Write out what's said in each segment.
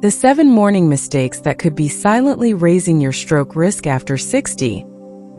The 7 morning mistakes that could be silently raising your stroke risk after 60,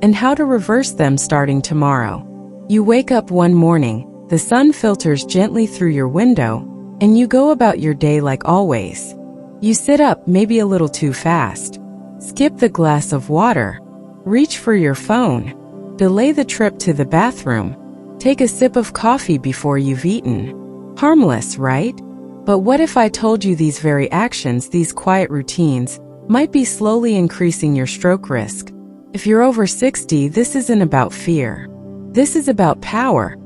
and how to reverse them starting tomorrow. You wake up one morning, the sun filters gently through your window, and you go about your day like always. You sit up maybe a little too fast, skip the glass of water, reach for your phone, delay the trip to the bathroom, take a sip of coffee before you've eaten. Harmless, right? But what if I told you these very actions, these quiet routines, might be slowly increasing your stroke risk? If you're over 60, this isn't about fear. This is about power.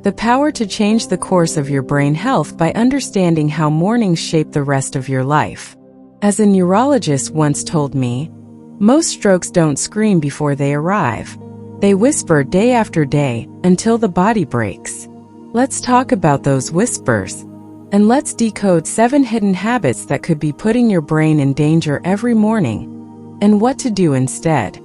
The power to change the course of your brain health by understanding how mornings shape the rest of your life. As a neurologist once told me, most strokes don't scream before they arrive. They whisper day after day until the body breaks. Let's talk about those whispers. And let's decode 7 hidden habits that could be putting your brain in danger every morning, and what to do instead.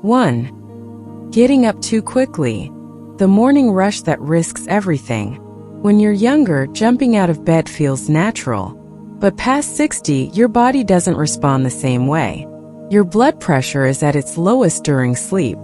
1. Getting up too quickly. The morning rush that risks everything. When you're younger, jumping out of bed feels natural. But past 60, your body doesn't respond the same way. Your blood pressure is at its lowest during sleep.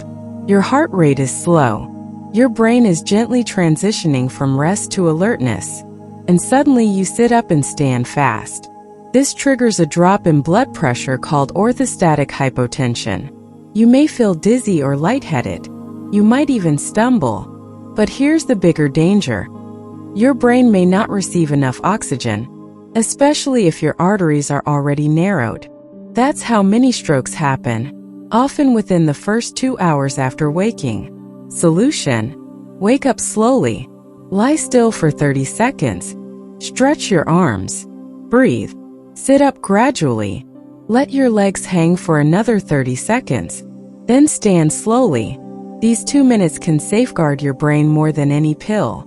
Your heart rate is slow. Your brain is gently transitioning from rest to alertness. And suddenly you sit up and stand fast. This triggers a drop in blood pressure called orthostatic hypotension. You may feel dizzy or lightheaded. You might even stumble. But here's the bigger danger. Your brain may not receive enough oxygen, especially if your arteries are already narrowed. That's how many strokes happen, often within the first 2 hours after waking. Solution: wake up slowly. Lie still for 30 seconds. Stretch your arms. Breathe. Sit up gradually. Let your legs hang for another 30 seconds. Then stand slowly. These 2 minutes can safeguard your brain more than any pill.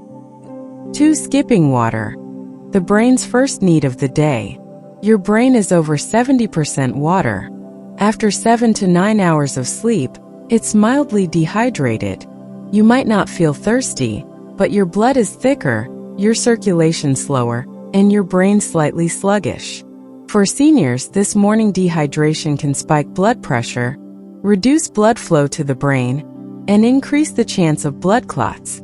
2. Skipping water. The brain's first need of the day. Your brain is over 70% water. After 7 to 9 hours of sleep, it's mildly dehydrated. You might not feel thirsty, but your blood is thicker, your circulation slower, and your brain slightly sluggish. For seniors, this morning dehydration can spike blood pressure, reduce blood flow to the brain, and increase the chance of blood clots.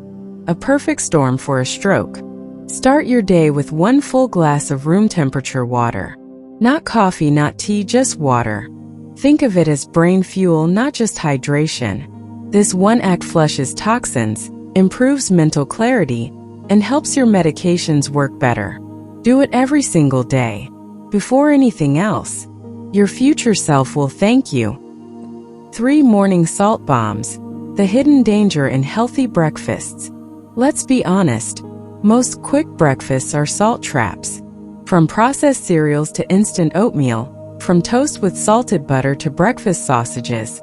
A perfect storm for a stroke. Start your day with 1 full glass of room temperature water. Not coffee, not tea, just water. Think of it as brain fuel, not just hydration. This one act flushes toxins, improves mental clarity, and helps your medications work better. Do it every single day. Before anything else, your future self will thank you. 3. Morning salt bombs. The hidden danger in healthy breakfasts. Let's be honest, most quick breakfasts are salt traps. From processed cereals to instant oatmeal, from toast with salted butter to breakfast sausages,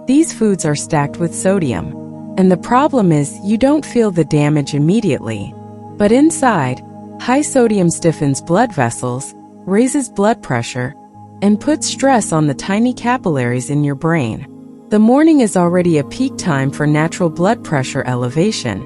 these foods are stacked with sodium. And the problem is, you don't feel the damage immediately. But inside, high sodium stiffens blood vessels, raises blood pressure, and puts stress on the tiny capillaries in your brain. The morning is already a peak time for natural blood pressure elevation.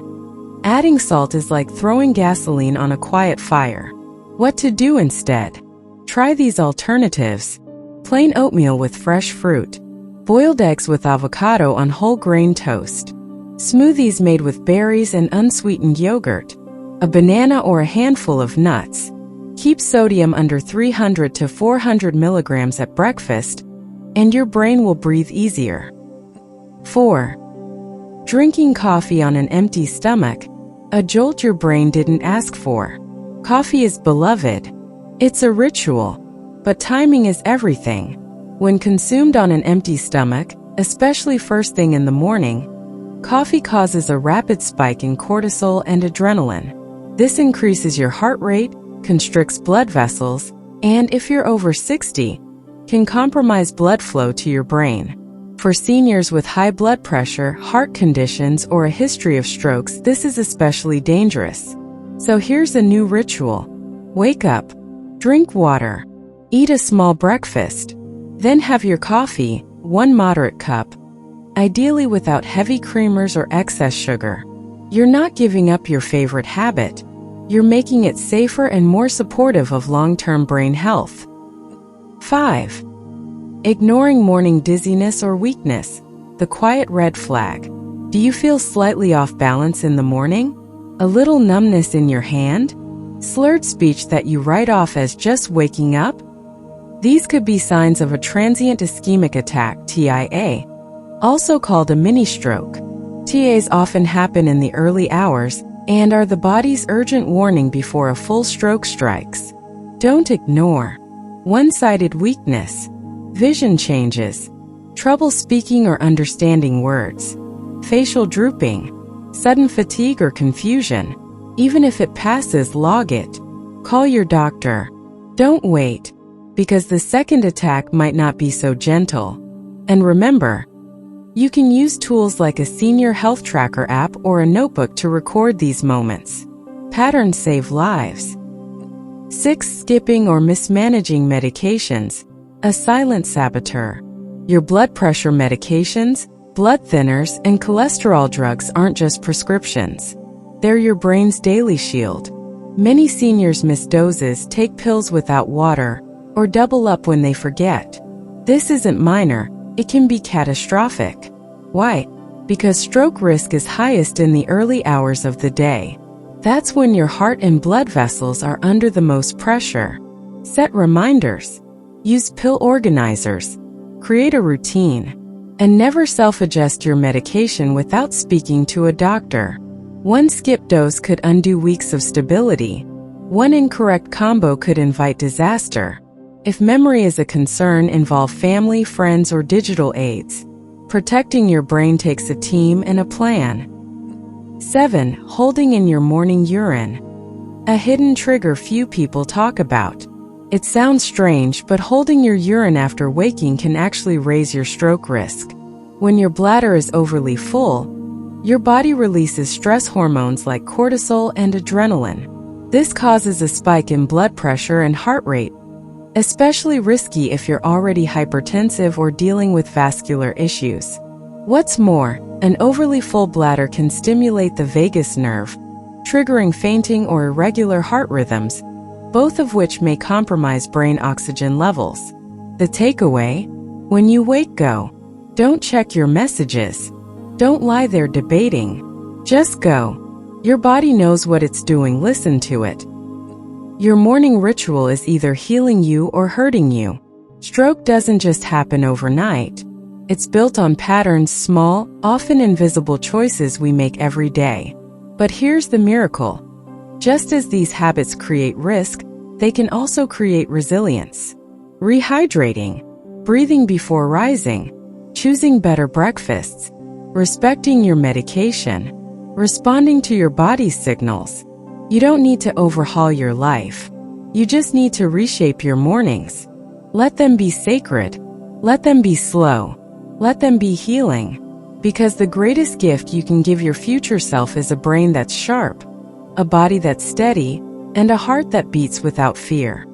Adding salt is like throwing gasoline on a quiet fire. What to do instead? Try these alternatives. Plain oatmeal with fresh fruit. Boiled eggs with avocado on whole grain toast. Smoothies made with berries and unsweetened yogurt. A banana or a handful of nuts. Keep sodium under 300 to 400 milligrams at breakfast, and your brain will breathe easier. 4. Drinking coffee on an empty stomach. A jolt your brain didn't ask for. Coffee is beloved. It's a ritual. But timing is everything. When consumed on an empty stomach, especially first thing in the morning, coffee causes a rapid spike in cortisol and adrenaline. This increases your heart rate, constricts blood vessels, and if you're over 60, can compromise blood flow to your brain. For seniors with high blood pressure, heart conditions, or a history of strokes, this is especially dangerous. So here's a new ritual. Wake up, drink water, eat a small breakfast, then have your coffee, 1 moderate cup, ideally without heavy creamers or excess sugar. You're not giving up your favorite habit. You're making it safer and more supportive of long-term brain health. 5. Ignoring morning dizziness or weakness, the quiet red flag. Do you feel slightly off balance in the morning? A little numbness in your hand? Slurred speech that you write off as just waking up? These could be signs of a transient ischemic attack, TIA, also called a mini-stroke. TIAs often happen in the early hours and are the body's urgent warning before a full stroke strikes. Don't ignore one-sided weakness, vision changes, trouble speaking or understanding words, facial drooping, sudden fatigue or confusion. Even if it passes, log it. Call your doctor. Don't wait, because the second attack might not be so gentle. And remember, you can use tools like a senior health tracker app or a notebook to record these moments. Patterns save lives. 6. Skipping or mismanaging medications, a silent saboteur. Your blood pressure medications, blood thinners, and cholesterol drugs aren't just prescriptions. They're your brain's daily shield. Many seniors miss doses, take pills without water, or double up when they forget. This isn't minor, it can be catastrophic. Why? Because stroke risk is highest in the early hours of the day. That's when your heart and blood vessels are under the most pressure. Set reminders. Use pill organizers. Create a routine. And never self-adjust your medication without speaking to a doctor. One skip dose could undo weeks of stability. One incorrect combo could invite disaster. If memory is a concern, involve family, friends, or digital aids. Protecting your brain takes a team and a plan. 7. Holding in your morning urine. A hidden trigger few people talk about. It sounds strange, but holding your urine after waking can actually raise your stroke risk. When your bladder is overly full, your body releases stress hormones like cortisol and adrenaline. This causes a spike in blood pressure and heart rate, especially risky if you're already hypertensive or dealing with vascular issues. What's more, an overly full bladder can stimulate the vagus nerve, triggering fainting or irregular heart rhythms, both of which may compromise brain oxygen levels. The takeaway? When you wake, go. Don't check your messages. Don't lie there debating. Just go. Your body knows what it's doing, listen to it. Your morning ritual is either healing you or hurting you. Stroke doesn't just happen overnight. It's built on patterns, small, often invisible choices we make every day. But here's the miracle. Just as these habits create risk, they can also create resilience. Rehydrating, breathing before rising, choosing better breakfasts, respecting your medication, responding to your body's signals. You don't need to overhaul your life. You just need to reshape your mornings. Let them be sacred. Let them be slow. Let them be healing. Because the greatest gift you can give your future self is a brain that's sharp, a body that's steady, and a heart that beats without fear.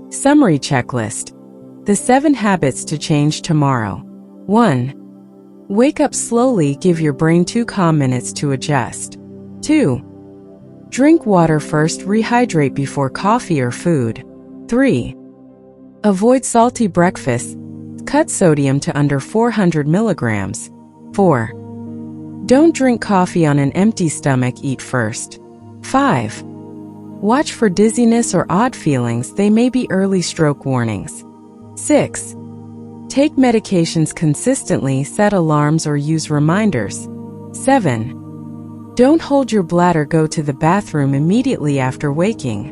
Summary checklist. The 7 habits to change tomorrow. 1. Wake up slowly, give your brain 2 calm minutes to adjust. 2. Drink water first, rehydrate before coffee or food. 3. Avoid salty breakfasts, cut sodium to under 400 milligrams. 4. Don't drink coffee on an empty stomach, eat first. 5. Watch for dizziness or odd feelings, they may be early stroke warnings. 6. Take medications consistently, set alarms or use reminders. 7. Don't hold your bladder, go to the bathroom immediately after waking.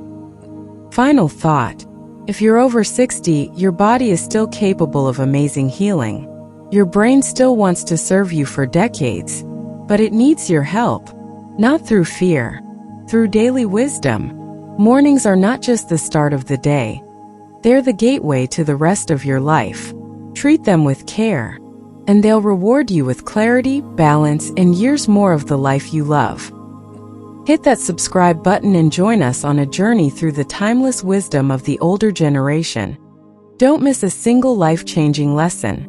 Final thought. If you're over 60, your body is still capable of amazing healing. Your brain still wants to serve you for decades, but it needs your help. Not through fear, through daily wisdom. Mornings are not just the start of the day. They're the gateway to the rest of your life. Treat them with care, and they'll reward you with clarity, balance, and years more of the life you love. Hit that subscribe button and join us on a journey through the timeless wisdom of the older generation. Don't miss a single life-changing lesson.